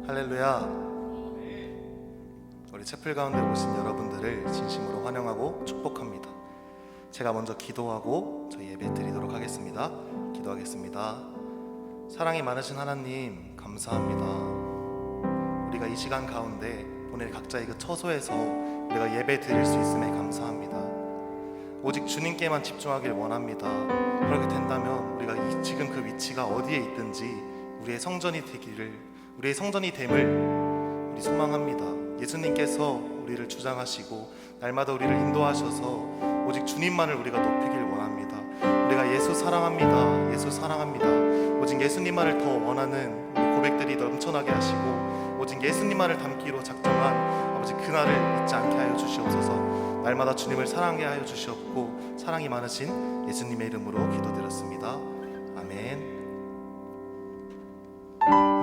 할렐루야. 우리 채플 가운데 오신 여러분들을 진심으로 환영하고 축복합니다. 제가 먼저 기도하고 저희 예배 드리도록 하겠습니다. 기도하겠습니다. 사랑이 많으신 하나님 감사합니다. 우리가 이 시간 가운데 오늘 각자의 그 처소에서 우리가 예배 드릴 수 있음에 감사합니다. 오직 주님께만 집중하길 원합니다. 그렇게 된다면 우리가 지금 그 위치가 어디에 있든지 우리의 성전이 됨을 우리 소망합니다. 예수님께서 우리를 주장하시고 날마다 우리를 인도하셔서 오직 주님만을 우리가 높이길 원합니다. 우리가 예수 사랑합니다. 예수 사랑합니다. 오직 예수님만을 더 원하는 우리 고백들이 넘쳐나게 하시고 오직 예수님만을 담기로 작정한 아버지 그날을 잊지 않게 하여 주시옵소서. 날마다 주님을 사랑하게 하여 주시옵고 사랑이 많으신 예수님의 이름으로 기도드렸습니다. 아멘.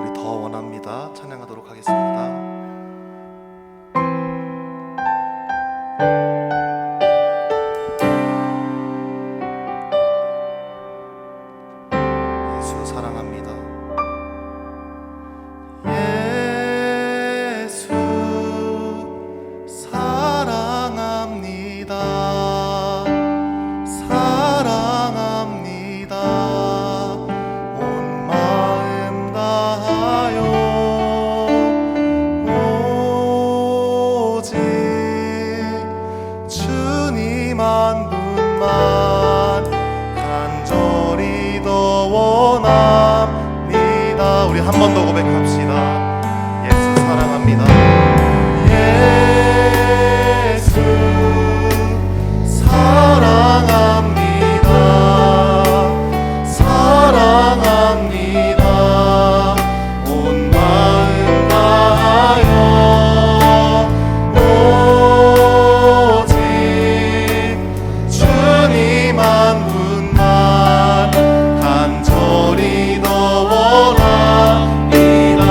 우리 더 원합니다. 찬양하도록 하겠습니다. 예수 사랑합니다. 예수 사랑합니다. 사랑합니다. 온 마음 다하여 오직 주님 한 분만 간절히 더 원합니다. 우리 한 번 더 고백합시다. 예수 사랑합니다. 예수 사랑합니다. 사랑합니다. 온 마음 다하여 오직 주님 한 분만 간절히 더 원합니다.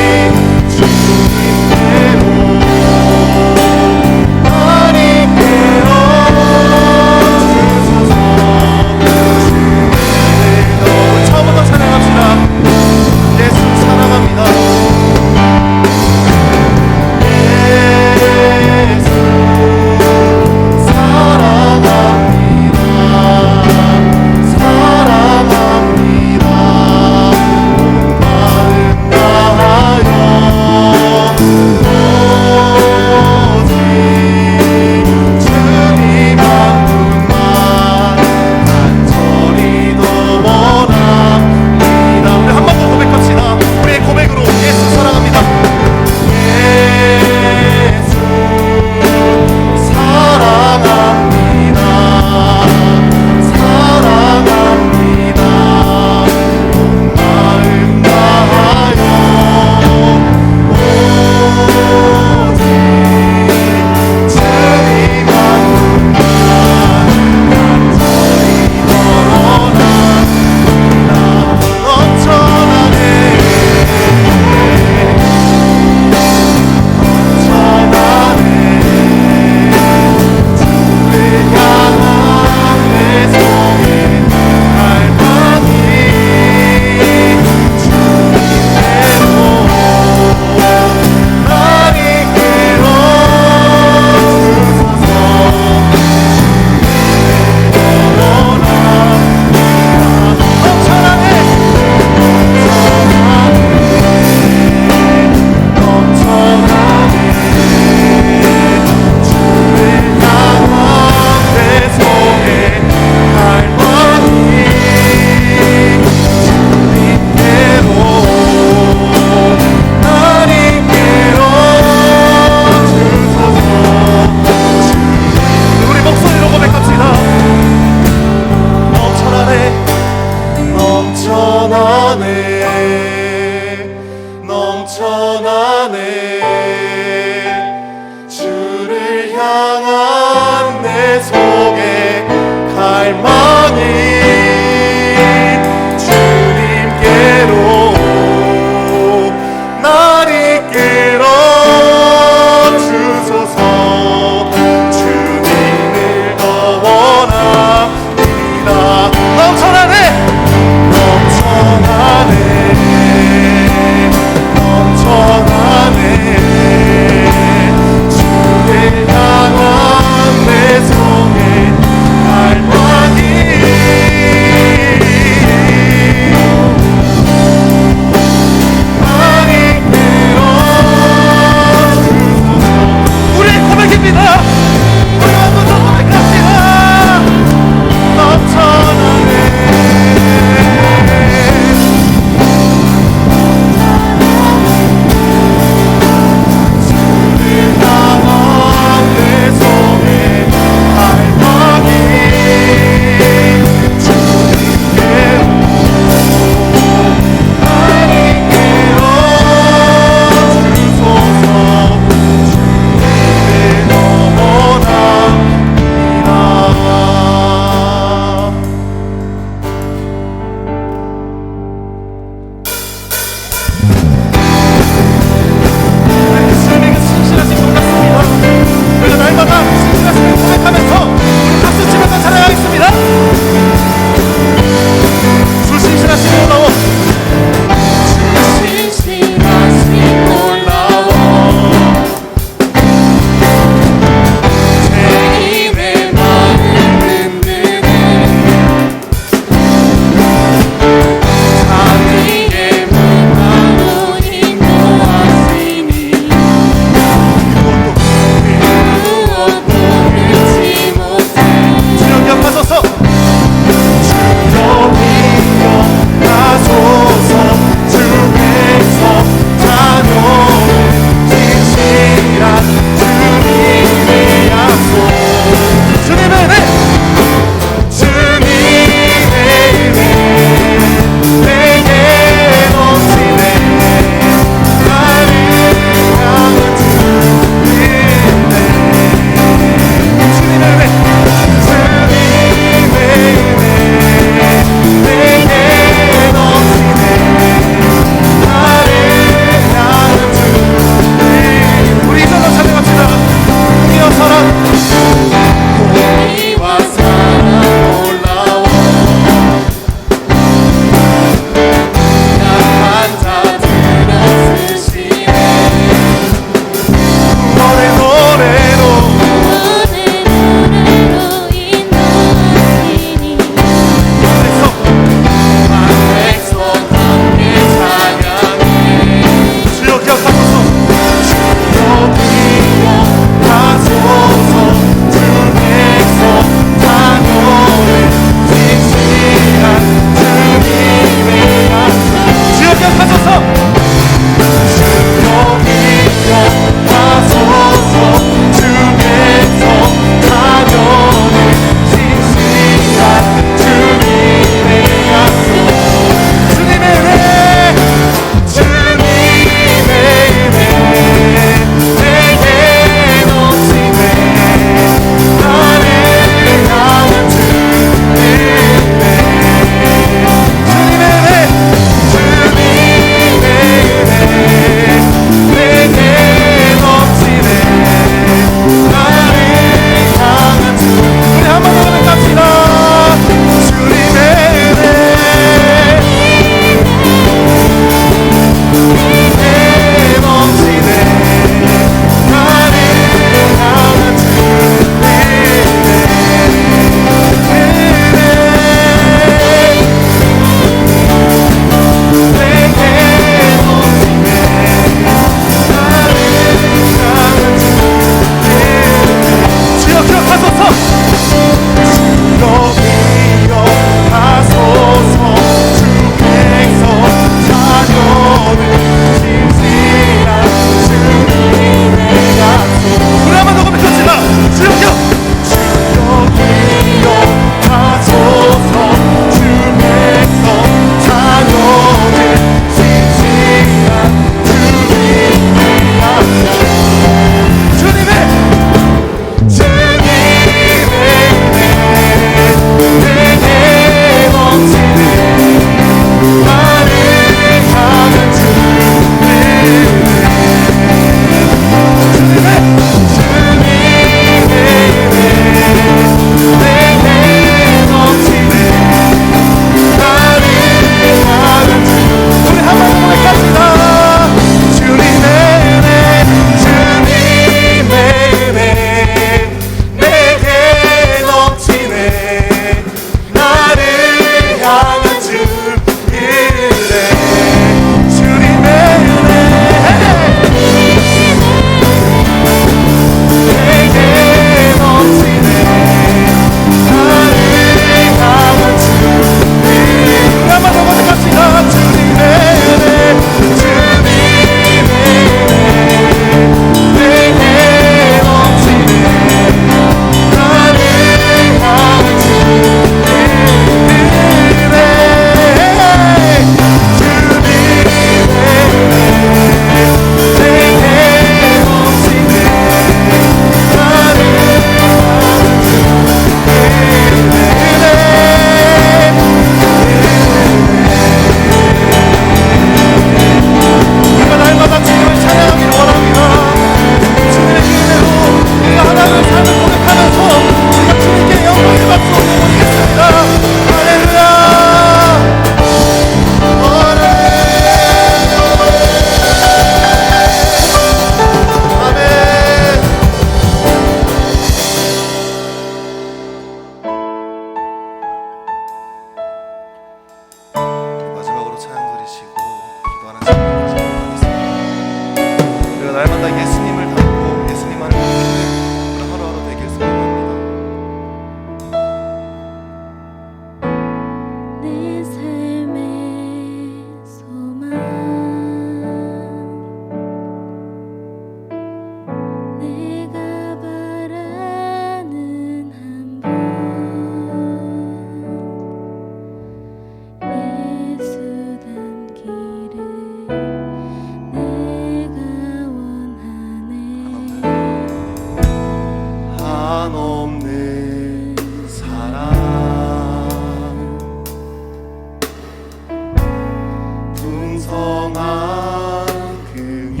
풍성한 긍휼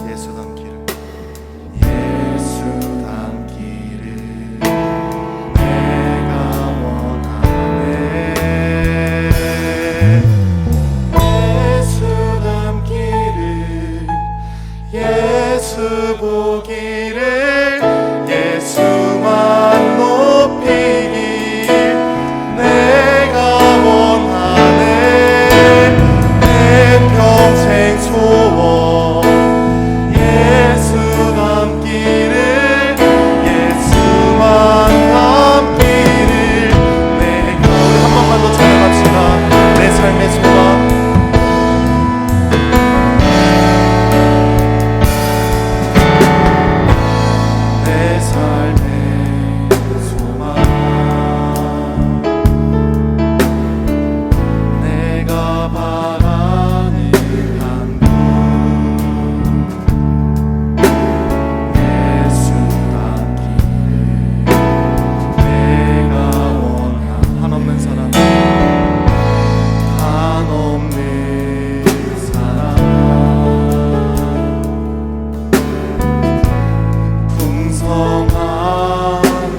예수 닮기를 내가 원하네 예수 닮기를 예수 보기를 예수만 높이길 내가 원하네 내 평생 소원 예수 닮기를 예수만 닮기를 내가 우리 한 번만 더 찬양합시다. 내 삶의 소망 내 삶의 소망 내가 바라는 한국 예수 닮기를 내가 원한 한없는 사랑 한없는 사랑 풍성한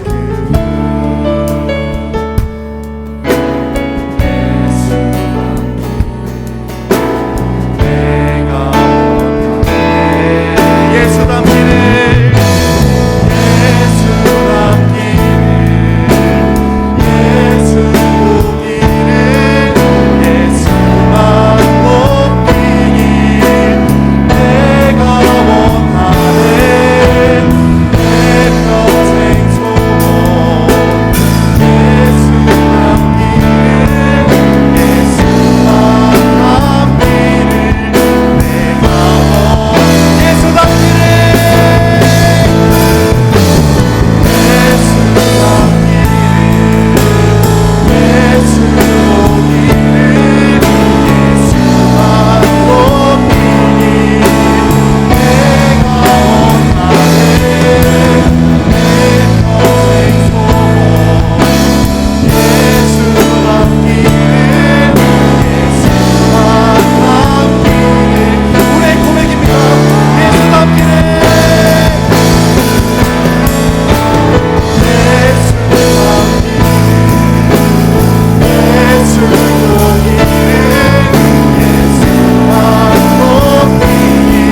긍휼 예수 닮기를 내가 원하네 예수 닮기를 예수 닮기를 예수 보기를 예수만 높이길 내가 원하네 내 평생 소원 예수 닮기를 예수만 닮기를 내가 예수 닮기를 예수 닮기를 예수 보기를 예수만 높이길 내가 원하네 내 평생 소원 예수 닮기를 예수만 닮기를 우리의 고백입니다. 예수 닮기를 예수 닮기를 예수 보기를 예수만 높이길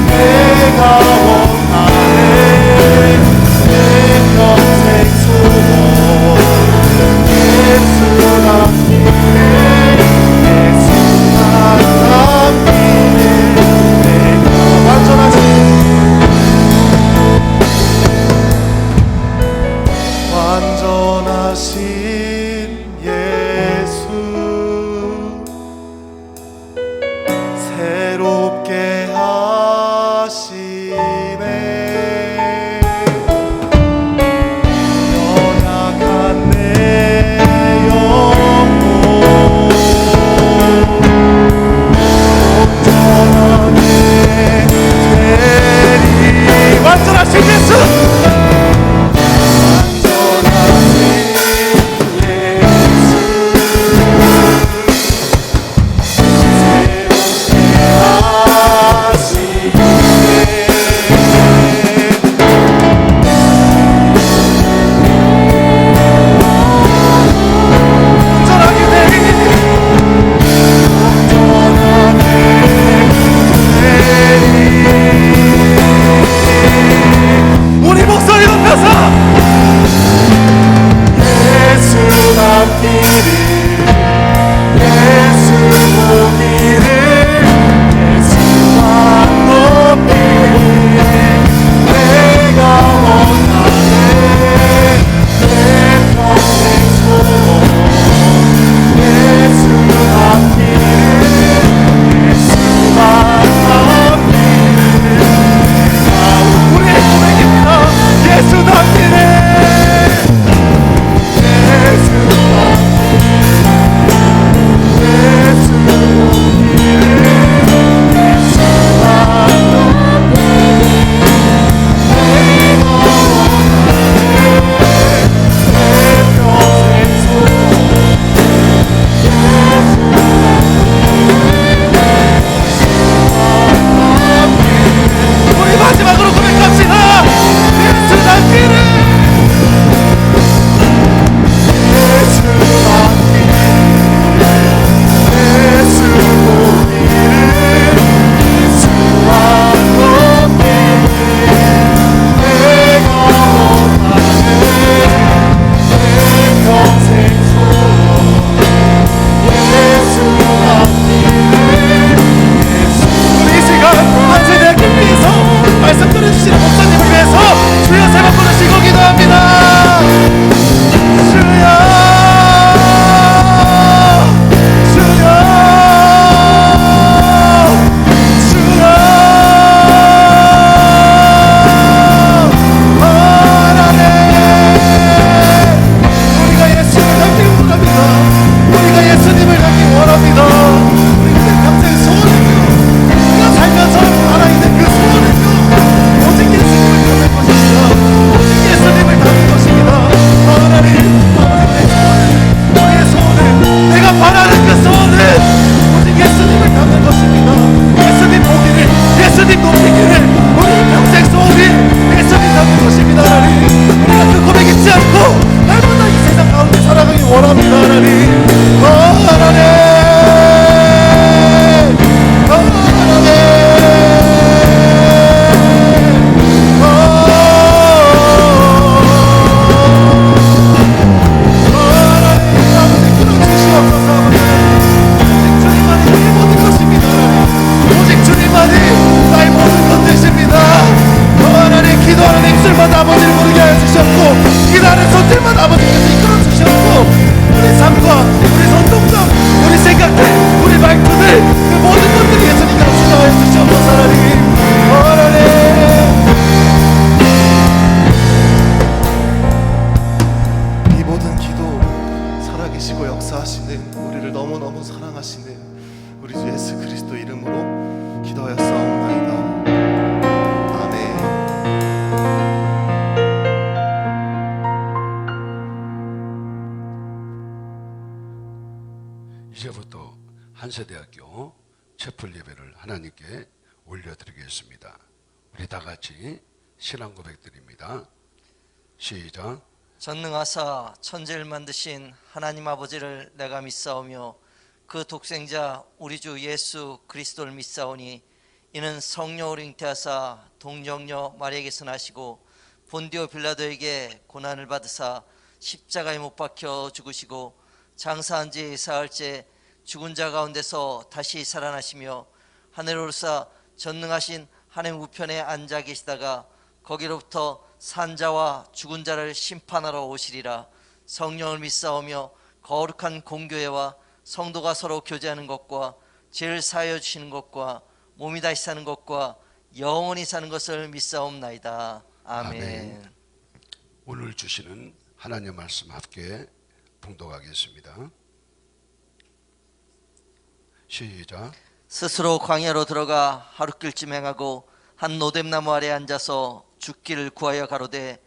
내가 원하네 내 평생 소원 예수 닮기를 예수만 닮기를 내가 완전하신 예수 새롭게 하시네 연약한 내 영혼 온전하게 되리 완전하신 예수 완전하신 우리 이 시간 한세대학교 위해서 말씀 들어주시는 목사님을 위해서 주여 세 번 부르시고 기도합니다. 주여 주여 주여 하나님 우리가 예수님을 닮기 원합니다. 우리가 예수님을 닮기 원합니다. 우리가 평생 소원이며 우리가 살면서 살아있는 그 소원은요 오직 예수님을 닮을 것입니다. 오직 예수님을 닮을 것입니다. 하나님 아버지 내 소원은 우리의 소원은 내가 바라는 그 소원은 오직 예수님을 닮는 것입니다. 예수님 보기를 예수님 높이기를 우리 평생 소원이 예수님 닮는 것입니다. 하나님 우리가 그 고백 잊지 않고 날마다 이 세상 가운데 살아가기 원합니다. 하나님 하나님 아버지를 모르게 하여 주셨고 기다는 손들만 아버지께서 이끌어 주셨고 우리 삶과 우리 손동작 우리 생각들 우리 말투들 그 모든 것들이 예수님께서 주장하여 주셨고 하나님 이 모든 기도 살아계시고 역사하시는 우리를 너무너무 사랑하시는 우리 주 예수 그리스도 이름으로 기도하여 싸움나이다. 이제부터 한세대학교 채플 예배를 하나님께 올려드리겠습니다. 우리 다 같이 신앙 고백드립니다. 시작. 전능하사 천지를 만드신 하나님 아버지를 내가 믿사오며 그 독생자 우리 주 예수 그리스도를 믿사오니 이는 성령으로 잉태하사 동정녀 마리아에게서 나시고 본디오 빌라도에게 고난을 받으사 십자가에 못 박혀 죽으시고 장사한 지 사흘째 죽은 자 가운데서 다시 살아나시며 하늘로 오르사 전능하신 하나님 우편에 앉아 계시다가 거기로부터 산자와 죽은 자를 심판하러 오시리라. 성령을 믿사오며 거룩한 공교회와 성도가 서로 교제하는 것과 죄를 사하여 주시는 것과 몸이 다시 사는 것과 영원히 사는 것을 믿사옵나이다. 아멘. 아멘. 오늘 주시는 하나님 말씀 함께 봉독하겠습니다. 시작. 스스로 광야로 들어가 하루길쯤 행하고 한 노뎀나무 아래 앉아서 죽기를 구하여 가로되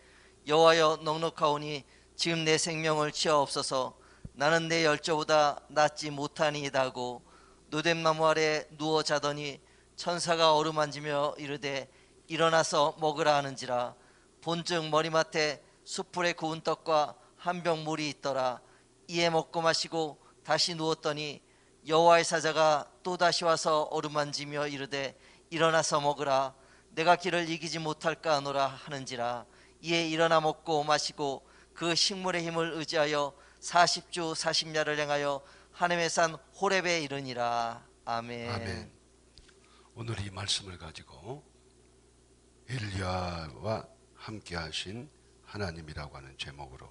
여호와여 넉넉하오니 지금 내 생명을 취하옵소서. 나는 내 열조보다 낫지 못하니이다 하고 노뎀나무 아래 누워 자더니 천사가 어루만지며 이르되 일어나서 먹으라 하는지라. 본즉 머리맡에 숯불에 구운 떡과 한 병 물이 있더라. 이에 먹고 마시고 다시 누웠더니 여호와의 사자가 또다시 와서 어루만지며 이르되 일어나서 먹으라. 내가 길을 이기지 못할까 하노라 하는지라. 이에 일어나 먹고 마시고 그 식물의 힘을 의지하여 40주 40야를 행하여 하나님의 산 호렙에 이르니라. 아멘. 아멘. 오늘 이 말씀을 가지고 엘리야와 함께 하신 하나님이라고 하는 제목으로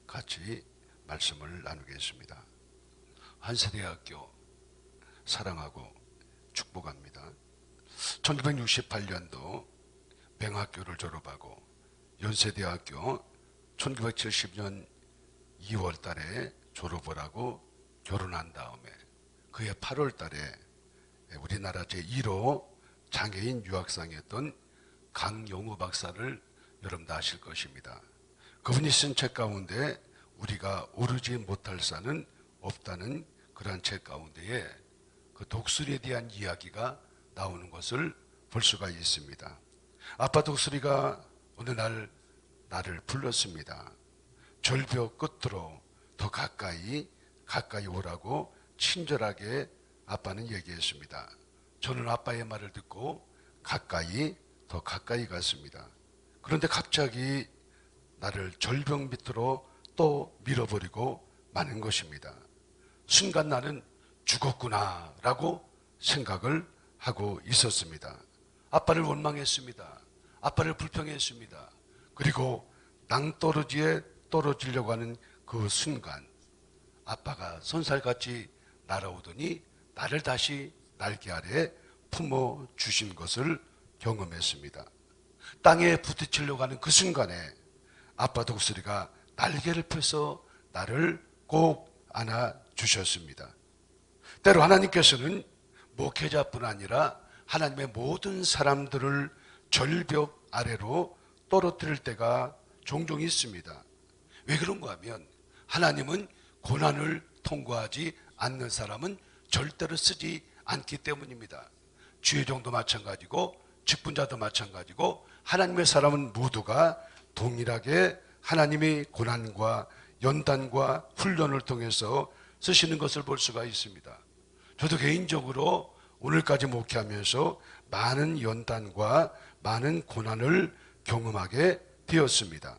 같이 말씀을 나누겠습니다. 한세대학교 사랑하고 축복합니다. 1968년도 맹학교를 졸업하고 연세대학교 1970년 2월 달에 졸업을 하고 결혼한 다음에 그해 8월 달에 우리나라 제1호 장애인 유학생이었던 강용우 박사를 여러분 다 아실 것입니다. 그분이 쓴 책 가운데 우리가 오르지 못할 산은 없다는 그러한 책 가운데에 그 독수리에 대한 이야기가 나오는 것을 볼 수가 있습니다. 아빠 독수리가 어느 날 나를 불렀습니다. 절벽 끝으로 더 가까이 오라고 친절하게 아빠는 얘기했습니다. 저는 아빠의 말을 듣고 더 가까이 갔습니다. 그런데 갑자기 나를 절벽 밑으로 또 밀어버리고 마는 것입니다. 순간 나는 죽었구나라고 생각을 하고 있었습니다. 아빠를 원망했습니다. 아빠를 불평했습니다. 그리고 낭떠러지에 떨어지려고 하는 그 순간 아빠가 손살같이 날아오더니 나를 다시 날개 아래 품어 주신 것을 경험했습니다. 땅에 부딪히려고 하는 그 순간에 아빠 독수리가 날개를 펴서 나를 꼭 안아 주셨습니다. 때로 하나님께서는 목회자뿐 아니라 하나님의 모든 사람들을 절벽 아래로 떨어뜨릴 때가 종종 있습니다. 왜 그런가 하면 하나님은 고난을 통과하지 않는 사람은 절대로 쓰지 않기 때문입니다. 주의종도 마찬가지고 직분자도 마찬가지고 하나님의 사람은 모두가 동일하게 하나님의 고난과 연단과 훈련을 통해서 쓰시는 것을 볼 수가 있습니다. 저도 개인적으로 오늘까지 목회하면서 많은 연단과 많은 고난을 경험하게 되었습니다.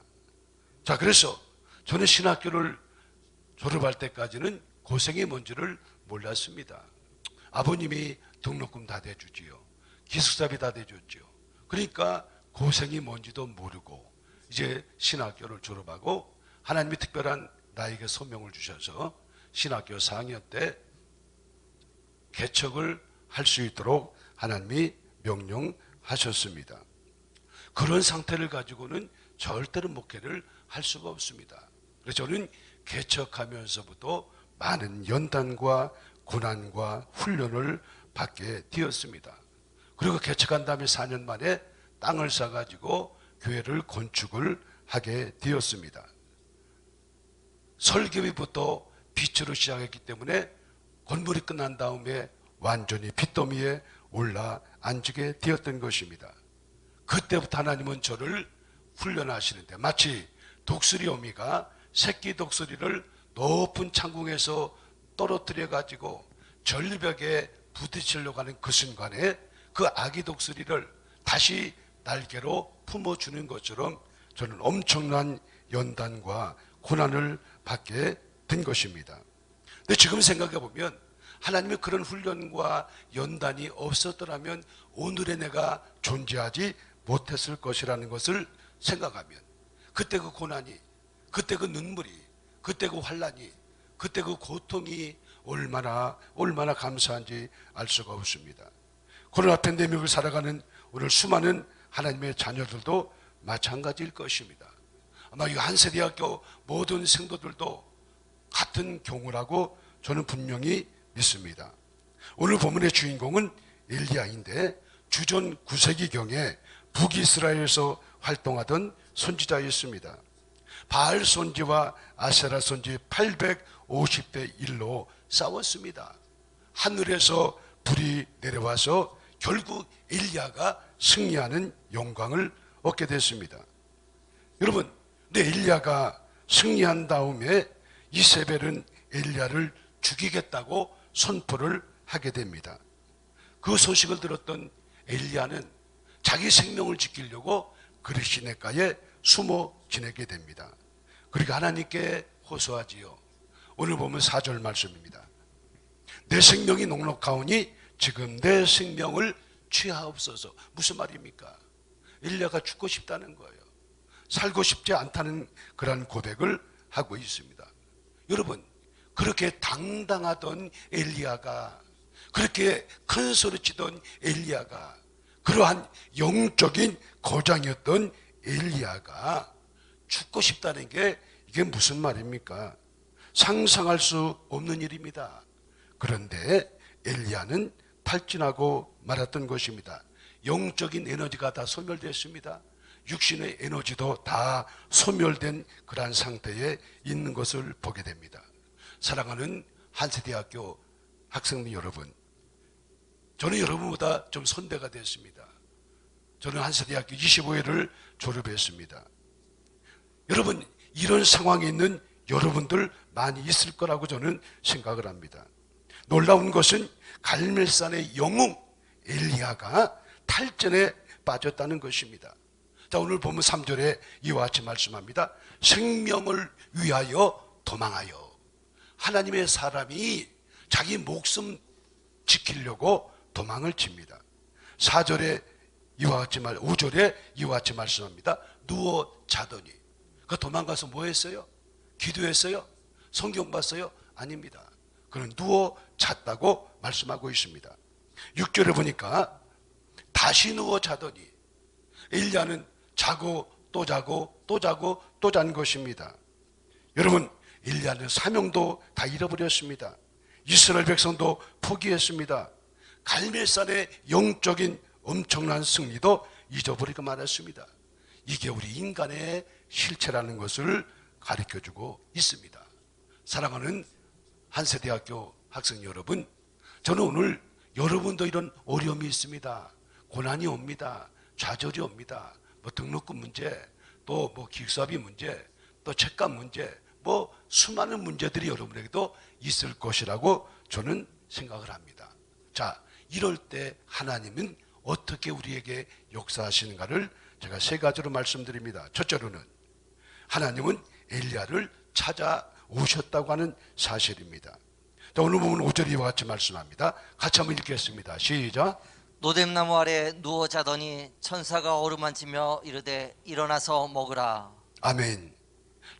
자, 그래서 저는 신학교를 졸업할 때까지는 고생이 뭔지를 몰랐습니다. 아버님이 등록금 다 대주지요. 기숙사비 다 대줬지요. 그러니까 고생이 뭔지도 모르고 이제 신학교를 졸업하고 하나님이 특별한 나에게 소명을 주셔서 신학교 4학년 때 개척을 할 수 있도록 하나님이 명령하셨습니다. 그런 상태를 가지고는 절대로 목회를 할 수가 없습니다. 그래서 저는 개척하면서부터 많은 연단과 고난과 훈련을 받게 되었습니다. 그리고 개척한 다음에 4년 만에 땅을 사가지고 교회를 건축을 하게 되었습니다. 설계비부터 빛으로 시작했기 때문에 건물이 끝난 다음에 완전히 빚더미에 올라 앉게 되었던 것입니다. 그때부터 하나님은 저를 훈련하시는데 마치 독수리 어미가 새끼 독수리를 높은 창궁에서 떨어뜨려 가지고 절벽에 부딪히려고 하는 그 순간에 그 아기 독수리를 다시 날개로 품어주는 것처럼 저는 엄청난 연단과 고난을 받게 된 것입니다. 근데 지금 생각해 보면 하나님의 그런 훈련과 연단이 없었더라면 오늘의 내가 존재하지 못했을 것이라는 것을 생각하면 그때 그 고난이, 그때 그 눈물이, 그때 그 환난이, 그때 그 고통이 얼마나 감사한지 알 수가 없습니다. 코로나 팬데믹을 살아가는 오늘 수많은 하나님의 자녀들도 마찬가지일 것입니다. 아마 이 한세대학교 모든 성도들도 같은 경우라고 저는 분명히 믿습니다. 오늘 본문의 주인공은 엘리야인데 주전 9세기경에 북이스라엘에서 활동하던 선지자였습니다. 바알 선지와 아세라 선지 850대 1로 싸웠습니다. 하늘에서 불이 내려와서 결국 엘리야가 승리하는 영광을 얻게 됐습니다. 여러분, 근데 엘리야가 승리한 다음에 이세벨은 엘리야를 죽이겠다고 선포를 하게 됩니다. 그 소식을 들었던 엘리야는 자기 생명을 지키려고 그리시네가에 숨어 지내게 됩니다. 그리고 하나님께 호소하지요. 오늘 보면 4절 말씀입니다. 내 생명이 녹록하오니 지금 내 생명을 취하옵소서. 무슨 말입니까? 엘리야가 죽고 싶다는 거예요. 살고 싶지 않다는 그런 고백을 하고 있습니다. 여러분, 그렇게 당당하던 엘리야가, 그렇게 큰 소리치던 엘리야가, 그러한 영적인 거장이었던 엘리야가 죽고 싶다는 게 이게 무슨 말입니까? 상상할 수 없는 일입니다. 그런데 엘리야는 탈진하고 말았던 것입니다. 영적인 에너지가 다 소멸됐습니다. 육신의 에너지도 다 소멸된 그러한 상태에 있는 것을 보게 됩니다. 사랑하는 한세대학교 학생들 여러분, 저는 여러분보다 좀 선배가 됐습니다. 저는 한세대학교 25회를 졸업했습니다. 여러분, 이런 상황에 있는 여러분들 많이 있을 거라고 저는 생각을 합니다. 놀라운 것은 갈멜산의 영웅 엘리야가 탈전에 빠졌다는 것입니다. 자, 오늘 보면 3절에 이와 같이 말씀합니다. 생명을 위하여 도망하여. 하나님의 사람이 자기 목숨 지키려고 도망을 칩니다. 4절에 이와 같이 5절에 이와 같이 말씀합니다. 누워 자더니. 그 도망가서 뭐 했어요? 기도했어요? 성경 봤어요? 아닙니다. 그는 누워 잤다고 말씀하고 있습니다. 6절에 보니까 다시 누워 자더니 엘리야는 자고 또 자고 또 자고 또 잔 것입니다. 여러분, 엘리야는 사명도 다 잃어버렸습니다. 이스라엘 백성도 포기했습니다. 갈멜산의 영적인 엄청난 승리도 잊어버리고 말았습니다. 이게 우리 인간의 실체라는 것을 가르쳐주고 있습니다. 사랑하는 한세대학교 학생 여러분, 저는 오늘 여러분도 이런 어려움이 있습니다. 고난이 옵니다. 좌절이 옵니다. 뭐 등록금 문제, 또 뭐 기숙사비 문제, 또 책값 문제, 뭐 수많은 문제들이 여러분에게도 있을 것이라고 저는 생각을 합니다. 자, 이럴 때 하나님은 어떻게 우리에게 역사하시는가를 제가 세 가지로 말씀드립니다. 첫째로는 하나님은 엘리야를 찾아오셨다고 하는 사실입니다. 자, 오늘 보면 5절 이와 같이 말씀합니다. 같이 한번 읽겠습니다. 시작. 노뎀나무 아래 누워 자더니 천사가 어루만지며 이르되 일어나서 먹으라. 아멘.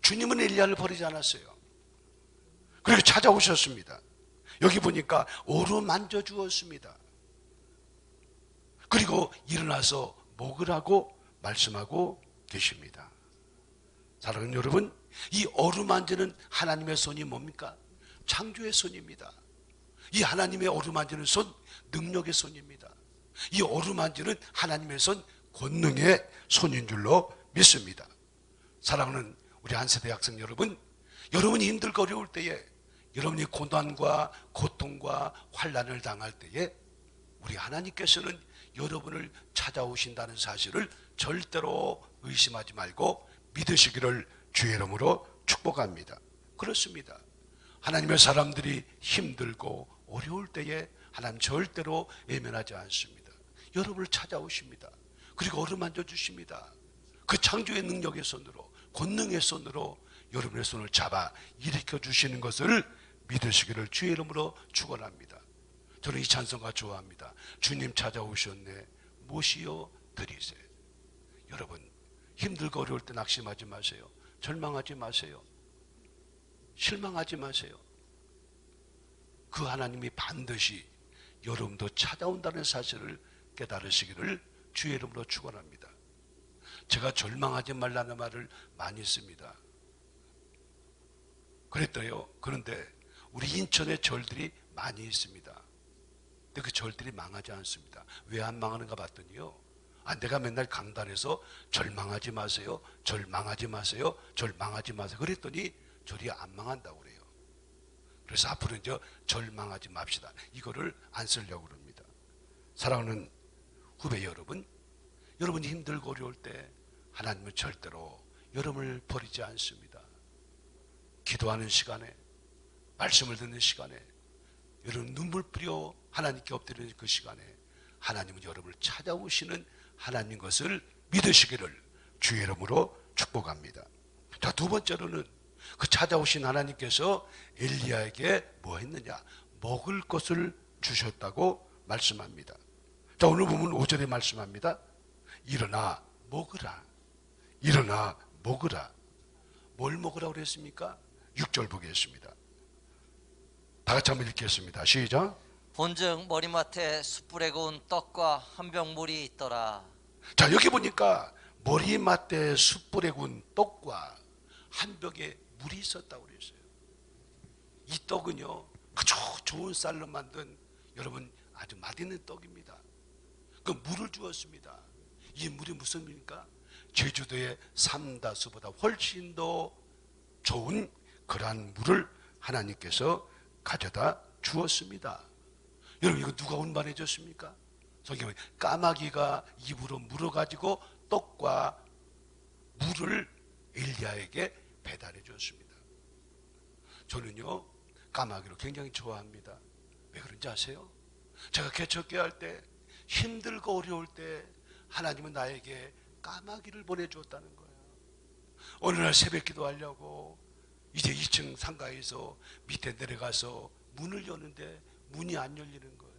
주님은 엘리야를 버리지 않았어요. 그리고 찾아오셨습니다. 여기 보니까 어루만져 주었습니다. 그리고 일어나서 먹으라고 말씀하고 계십니다. 사랑하는 여러분, 이 어루만지는 하나님의 손이 뭡니까? 창조의 손입니다. 이 하나님의 어루만지는 손, 능력의 손입니다. 이 어루만지는 하나님의 손, 권능의 손인 줄로 믿습니다. 사랑하는 우리 한세대 학생 여러분, 여러분이 힘들고 어려울 때에, 여러분이 고난과 고통과 환난을 당할 때에 우리 하나님께서는 여러분을 찾아오신다는 사실을 절대로 의심하지 말고 믿으시기를 주의 이름으로 축복합니다. 그렇습니다. 하나님의 사람들이 힘들고 어려울 때에 하나님 절대로 외면하지 않습니다. 여러분을 찾아오십니다. 그리고 어루만져 주십니다. 그 창조의 능력의 손으로, 권능의 손으로 여러분의 손을 잡아 일으켜 주시는 것을 믿으시기를 주의 이름으로 축원합니다. 저는 이 찬송가 좋아합니다. 주님 찾아오셨네, 모시어 드리세. 여러분, 힘들고 어려울 때 낙심하지 마세요. 절망하지 마세요. 실망하지 마세요. 그 하나님이 반드시 여러분도 찾아온다는 사실을 깨달으시기를 주의 이름으로 축원합니다. 제가 절망하지 말라는 말을 많이 씁니다. 그랬더요. 그런데 우리 인천에 절들이 많이 있습니다. 근데 그 절들이 망하지 않습니다. 왜 안 망하는가 봤더니요. 내가 맨날 강단에서 절망하지 마세요. 절망하지 마세요. 절망하지 마세요. 그랬더니 절이 안 망한다고 그래요. 그래서 앞으로 이제 절망하지 맙시다. 이거를 안 쓰려고 그럽니다. 사랑하는 후배 여러분, 여러분이 힘들고 어려울 때 하나님은 절대로 여러분을 버리지 않습니다. 기도하는 시간에, 말씀을 듣는 시간에, 여러분 눈물 뿌려 하나님께 엎드리는 그 시간에 하나님은 여러분을 찾아오시는 하나님 것을 믿으시기를 주의 이름으로 축복합니다. 자, 두 번째로는 그 찾아오신 하나님께서 엘리야에게 뭐 했느냐? 먹을 것을 주셨다고 말씀합니다. 자, 오늘 보면 5절에 말씀합니다. 일어나 먹으라. 일어나 먹으라. 뭘 먹으라고 그랬습니까? 6절 보겠습니다. 다 같이 한번 읽겠습니다. 시작. 본즉 머리맡에 숯불에 구운 떡과 한 병 물이 있더라. 자, 여기 보니까 머리맡에 숯불에 구운 떡과 한 벽에 물이 있었다고 그랬어요. 이 떡은요, 아주 좋은 쌀로 만든 여러분 아주 맛있는 떡입니다. 그 물을 주었습니다. 이 물이 무슨 물입니까? 제주도의 삼다수보다 훨씬 더 좋은 그러한 물을 하나님께서 가져다 주었습니다. 여러분, 이거 누가 운반해 줬습니까? 성경에 까마귀가 입으로 물어가지고 떡과 물을 엘리야에게 배달해 줬습니다. 저는요, 까마귀를 굉장히 좋아합니다. 왜 그런지 아세요? 제가 개척교회 할 때 힘들고 어려울 때 하나님은 나에게 까마귀를 보내주었다는 거예요. 어느 날 새벽 기도하려고 이제 2층 상가에서 밑에 내려가서 문을 여는데 문이 안 열리는 거예요.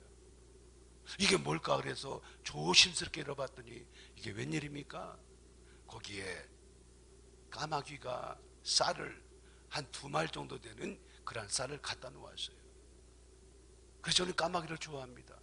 이게 뭘까 그래서 조심스럽게 열어봤더니 이게 웬일입니까? 거기에 까마귀가 쌀을 한 2마일 정도 되는 그런 쌀을 갖다 놓았어요. 그래서 저는 까마귀를 좋아합니다.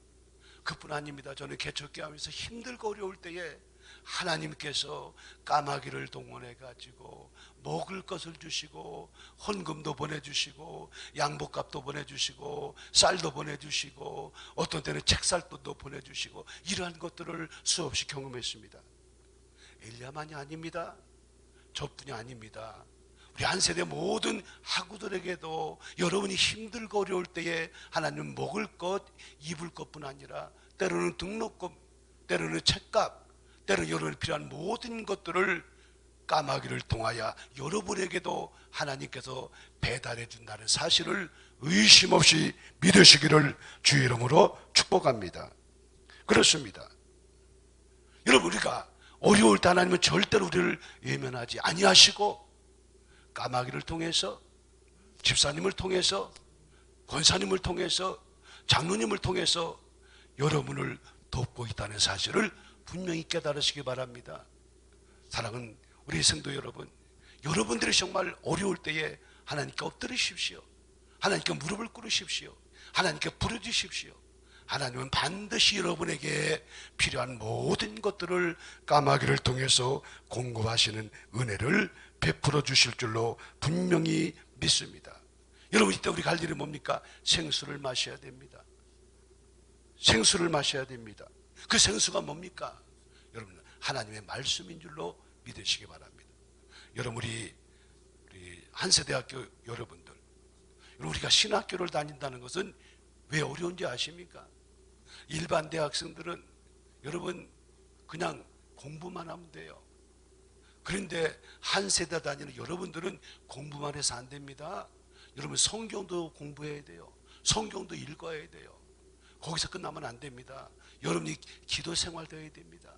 그뿐 아닙니다. 저는 개척기 하면서 힘들고 어려울 때에 하나님께서 까마귀를 동원해 가지고 먹을 것을 주시고 헌금도 보내주시고 양복값도 보내주시고 쌀도 보내주시고 어떤 때는 책살돈도 보내주시고 이러한 것들을 수없이 경험했습니다. 엘리야만이 아닙니다. 저뿐이 아닙니다. 우리 한 세대 모든 학우들에게도 여러분이 힘들고 어려울 때에 하나님 먹을 것, 입을 것뿐 아니라 때로는 등록금, 때로는 책값, 때로는 여러분이 필요한 모든 것들을 까마귀를 통하여 여러분에게도 하나님께서 배달해 준다는 사실을 의심 없이 믿으시기를 주의 이름으로 축복합니다. 그렇습니다. 여러분, 우리가 어려울 때 하나님은 절대로 우리를 외면하지 아니하시고 까마귀를 통해서, 집사님을 통해서, 권사님을 통해서, 장로님을 통해서 여러분을 돕고 있다는 사실을 분명히 깨달으시기 바랍니다. 사랑하는 우리 성도 여러분, 여러분들이 정말 어려울 때에 하나님께 엎드리십시오. 하나님께 무릎을 꿇으십시오. 하나님께 부르짖으십시오. 하나님은 반드시 여러분에게 필요한 모든 것들을 까마귀를 통해서 공급하시는 은혜를 베풀어 주실 줄로 분명히 믿습니다. 여러분, 이때 우리 갈 일은 뭡니까? 생수를 마셔야 됩니다. 생수를 마셔야 됩니다. 그 생수가 뭡니까? 여러분, 하나님의 말씀인 줄로 믿으시기 바랍니다. 여러분, 우리 한세대학교 여러분들, 우리가 신학교를 다닌다는 것은 왜 어려운지 아십니까? 일반 대학생들은 여러분 그냥 공부만 하면 돼요. 그런데 한세대 다니는 여러분들은 공부만 해서 안 됩니다. 여러분, 성경도 공부해야 돼요. 성경도 읽어야 돼요. 거기서 끝나면 안 됩니다. 여러분이 기도 생활도 해야 됩니다.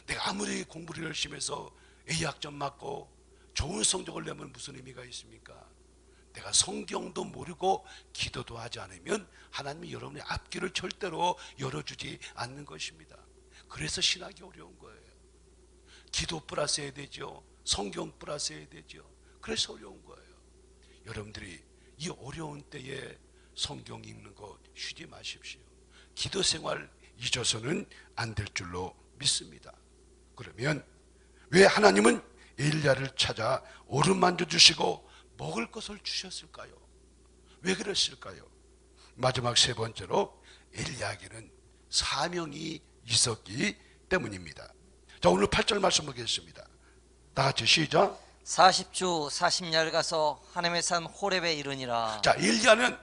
내가 아무리 공부를 열심히 해서 A학점 맞고 좋은 성적을 내면 무슨 의미가 있습니까? 내가 성경도 모르고 기도도 하지 않으면 하나님이 여러분의 앞길을 절대로 열어주지 않는 것입니다. 그래서 신학이 어려운 거예요. 기도 플러스 해야 되죠. 성경 플러스 해야 되죠. 그래서 어려운 거예요. 여러분들이 이 어려운 때에 성경 읽는 거 쉬지 마십시오. 기도 생활 잊어서는 안 될 줄로 믿습니다. 그러면 왜 하나님은 엘리야를 찾아 오르만져 주시고 먹을 것을 주셨을까요? 왜 그랬을까요? 마지막 세 번째로 엘리야에게는 사명이 있었기 때문입니다. 자, 오늘 8절 말씀 보겠습니다. 다 같이 시작. 40주 40년 가서 하나님의 산 호렙에 이르니라. 자, 엘리야는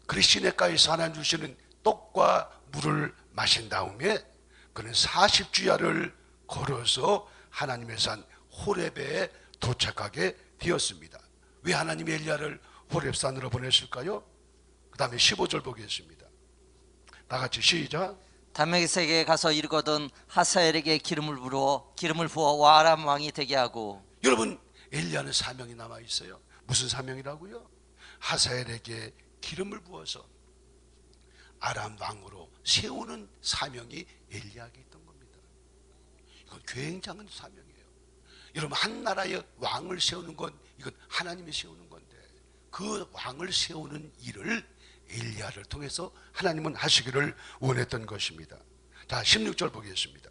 그리시네가에서 하나님 주시는 떡과 물을 마신 다음에 그는 40주야를 걸어서 하나님의 산 호렙에 도착하게 되었습니다. 왜 하나님이 엘리야를 호렙산으로 보냈을까요? 그 다음에 15절 보겠습니다. 다 같이 시작. 다메섹에 가서 이르거든 하사엘에게 기름을 부어 와람 왕이 되게 하고. 여러분, 엘리야는 사명이 남아 있어요. 무슨 사명이라고요? 하사엘에게 기름을 부어서 아람 왕으로 세우는 사명이 엘리야에게 있던 겁니다. 이건 굉장한 사명이에요. 여러분, 한 나라의 왕을 세우는 건 이건 하나님이 세우는 건데 그 왕을 세우는 일을 엘리야를 통해서 하나님은 하시기를 원했던 것입니다. 자, 16절 보겠습니다.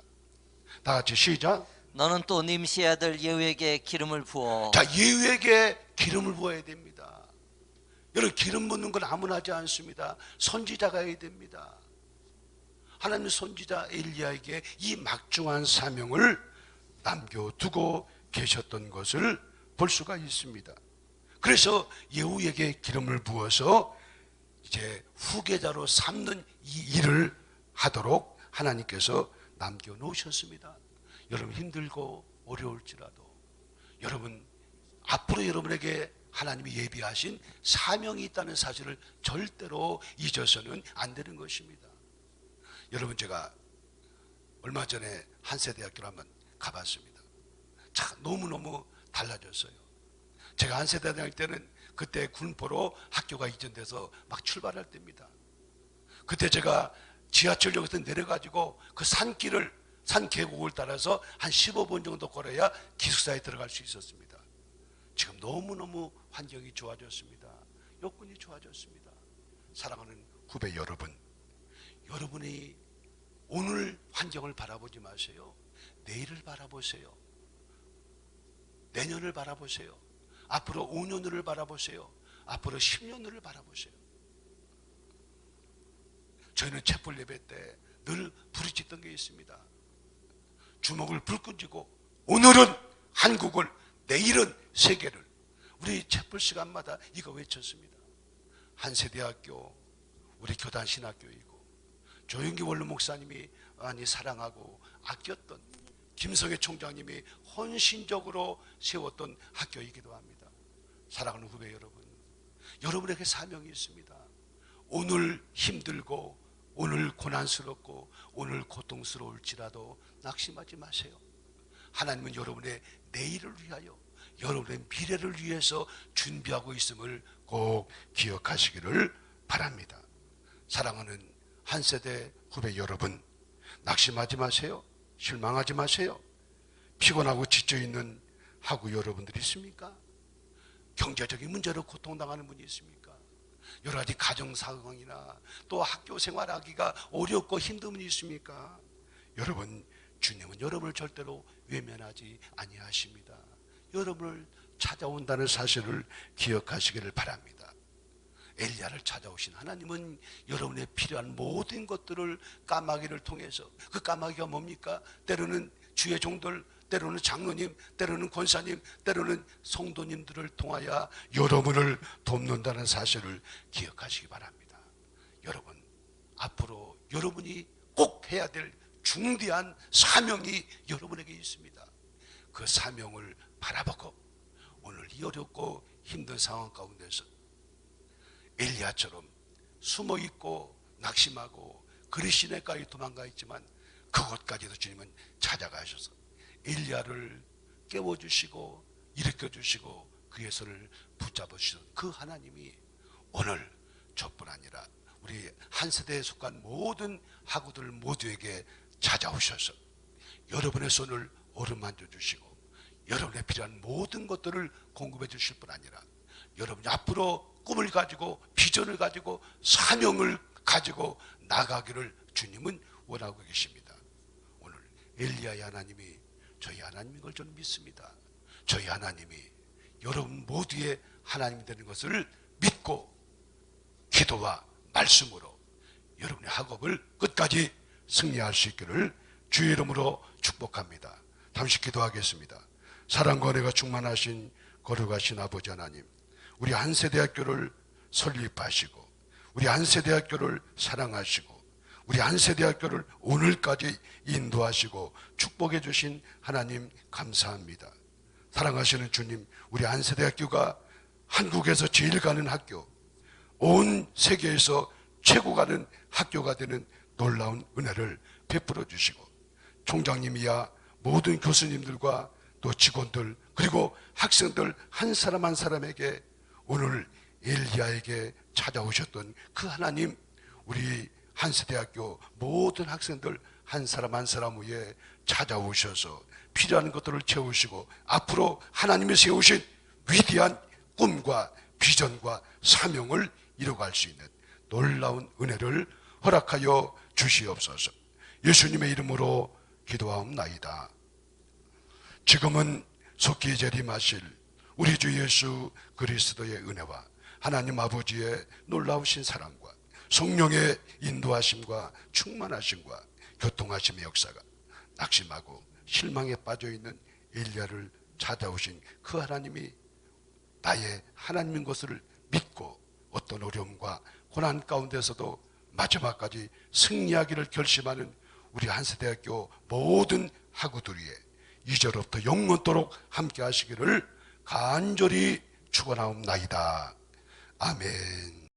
다 같이 시작. 너는 또 님시의 아들 예후에게 기름을 부어. 자, 예후에게 기름을 부어야 됩니다. 여러분, 기름 붓는 건 아무나 하지 않습니다. 선지자가 해야 됩니다. 하나님 선지자 엘리야에게 이 막중한 사명을 남겨두고 계셨던 것을 볼 수가 있습니다. 그래서 예후에게 기름을 부어서 이제 후계자로 삼는 이 일을 하도록 하나님께서 남겨놓으셨습니다. 여러분, 힘들고 어려울지라도 여러분, 앞으로 여러분에게 하나님이 예비하신 사명이 있다는 사실을 절대로 잊어서는 안 되는 것입니다. 여러분, 제가 얼마 전에 한세대학교를 한번 가봤습니다. 참 너무너무 달라졌어요. 제가 한세대 다닐 때는 그때 군포로 학교가 이전돼서 막 출발할 때입니다. 그때 제가 지하철역에서 내려가지고 그 산 계곡을 따라서 한 15분 정도 걸어야 기숙사에 들어갈 수 있었습니다. 지금 너무너무 환경이 좋아졌습니다. 여건이 좋아졌습니다. 사랑하는 후배 여러분, 여러분이 오늘 환경을 바라보지 마세요. 내일을 바라보세요. 내년을 바라보세요. 앞으로 5년 후를 바라보세요. 앞으로 10년 후를 바라보세요. 저희는 촛불 예배 때 늘 부르짖던 게 있습니다. 주먹을 불끈 쥐고 오늘은 한국을, 내일은 세계를. 우리 촛불 시간마다 이거 외쳤습니다. 한세대학교, 우리 교단 신학교이고 조영기 원로 목사님이 많이 사랑하고 아꼈던 김성애 총장님이 헌신적으로 세웠던 학교이기도 합니다. 사랑하는 후배 여러분, 여러분에게 사명이 있습니다. 오늘 힘들고 오늘 고난스럽고 오늘 고통스러울지라도 낙심하지 마세요. 하나님은 여러분의 내일을 위하여, 여러분의 미래를 위해서 준비하고 있음을 꼭 기억하시기를 바랍니다. 사랑하는 한세대 후배 여러분, 낙심하지 마세요. 실망하지 마세요. 피곤하고 지쳐있는 하구 여러분들이 있습니까? 경제적인 문제로 고통당하는 분이 있습니까? 여러 가지 가정 상황이나 또 학교 생활하기가 어렵고 힘든 분이 있습니까? 여러분, 주님은 여러분을 절대로 외면하지 아니하십니다. 여러분을 찾아온다는 사실을 기억하시기를 바랍니다. 엘리야를 찾아오신 하나님은 여러분의 필요한 모든 것들을 까마귀를 통해서, 그 까마귀가 뭡니까? 때로는 주의 종들, 때로는 장로님, 때로는 권사님, 때로는 성도님들을 통하여 여러분을 돕는다는 사실을 기억하시기 바랍니다. 여러분, 앞으로 여러분이 꼭 해야 될 중대한 사명이 여러분에게 있습니다. 그 사명을 바라보고 오늘 이 어렵고 힘든 상황 가운데서 엘리야처럼 숨어있고 낙심하고 그리시네까지 도망가 있지만 그곳까지도 주님은 찾아가셔서 엘리야를 깨워주시고 일으켜주시고 그의 손을 붙잡으시던 그 하나님이 오늘 저뿐 아니라 우리 한 세대에 속한 모든 학우들 모두에게 찾아오셔서 여러분의 손을 어루만져 주시고 여러분의 필요한 모든 것들을 공급해 주실 뿐 아니라 여러분이 앞으로 꿈을 가지고 비전을 가지고 사명을 가지고 나가기를 주님은 원하고 계십니다. 오늘 엘리야의 하나님이 저희 하나님인 걸 저는 믿습니다. 저희 하나님이 여러분 모두의 하나님이 되는 것을 믿고 기도와 말씀으로 여러분의 학업을 끝까지 승리할 수 있기를 주의 이름으로 축복합니다. 잠시 기도하겠습니다. 사랑과 은혜가 충만하신 거룩하신 아버지 하나님, 우리 한세대학교를 설립하시고 우리 한세대학교를 사랑하시고 우리 한세대학교를 오늘까지 인도하시고 축복해 주신 하나님 감사합니다. 사랑하시는 주님, 우리 한세대학교가 한국에서 제일 가는 학교, 온 세계에서 최고 가는 학교가 되는 놀라운 은혜를 베풀어 주시고 총장님이야 모든 교수님들과 또 직원들 그리고 학생들 한 사람 한 사람에게 오늘 엘리야에게 찾아오셨던 그 하나님, 우리 한세대학교 모든 학생들 한 사람 한 사람 위에 찾아오셔서 필요한 것들을 채우시고 앞으로 하나님이 세우신 위대한 꿈과 비전과 사명을 이뤄갈 수 있는 놀라운 은혜를 허락하여 주시옵소서. 예수님의 이름으로 기도하옵나이다. 지금은 속히 재림하실 우리 주 예수 그리스도의 은혜와 하나님 아버지의 놀라우신 사랑과 성령의 인도하심과 충만하심과 교통하심의 역사가 낙심하고 실망에 빠져있는 엘리야를 찾아오신 그 하나님이 나의 하나님인 것을 믿고 어떤 어려움과 고난 가운데서도 마지막까지 승리하기를 결심하는 우리 한세대학교 모든 학우들 위해 이제로부터 영원토록 함께 하시기를 간절히 축원하옵나이다. 아멘.